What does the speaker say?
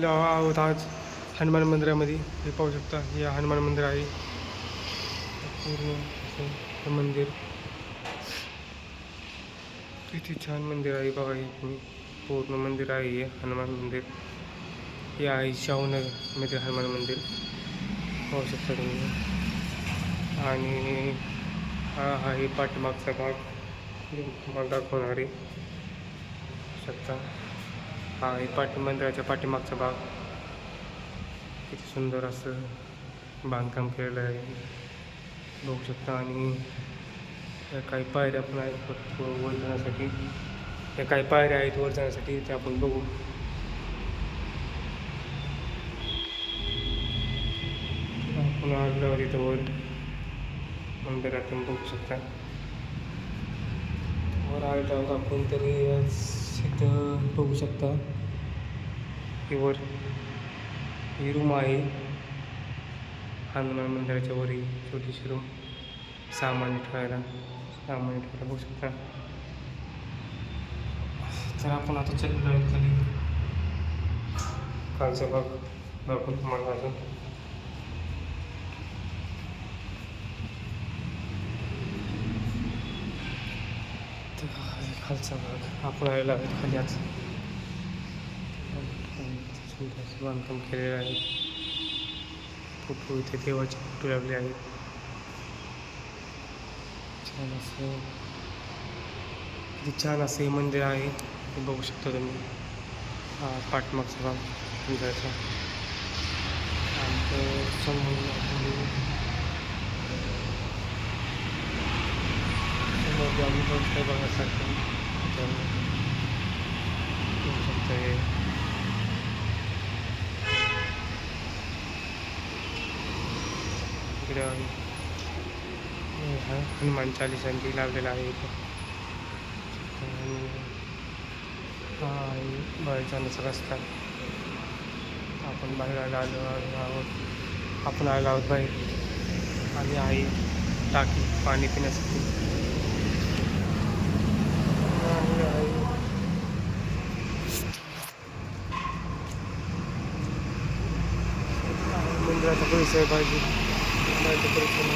आहोत आज हनुमान मंदिरामध्ये. हे पाहू शकता, हे हनुमान मंदिर आहे. पूर्ण हे मंदिर किती छान मंदिर आहे बघा. हे पूर्ण मंदिर आहे. हे हनुमान मंदिर हे आहे शाहूनगरमध्ये हनुमान मंदिर पाहू शकता तुम्ही. आणि हा आहे पाठीमागचा भाग, मला दाखवणार आहे शकता. हा आहे मंदिराच्या पाठीमागचा भाग. किती सुंदर असं बांधकाम केलेलं आहे बघू शकता. आणि काही पायऱ्या पण आहेत वर जाण्यासाठी. या काही पायऱ्या आहेत वर जाण्यासाठी, ते आपण बघू. आपण आलो तिथं वर मंदिरातून बघू शकता. वर आलो आहोत आपण, तरी इथं बघू शकता की वर ही रूम आहे हनुमान मंदिराच्या वर. ही छोटीशी रूम सामान ठेवायला बघू शकता. तर आपण आता चललो आहे खाली. खालचा भाग दाखवून तुम्हाला अजून. खालचा भाग आपण आलेला आहे खाली. आज सुंदर बांधकाम केलेलं आहे. फोटो इथे देवाचे फोटो लावले आहेत. छान असं किती छान असं हे मंदिर आहे. हे बघू शकता तुम्ही. पाठमागचा भाग मंदिराचा. आणि समोर आम्ही बघतोय बघण्यासारखं. बघू शकता हे इकडे हनुमान चालीसांची लावलेला आहे इथं. हा बाहेर जाण्याचा रस्ता. आपण बाहेर आलो आहोत. आपण आलो आहोत बाहेर. आणि आहे टाकी पाणी पिण्यासाठी. मंदिराचा परिसर पाहिजे. परिसर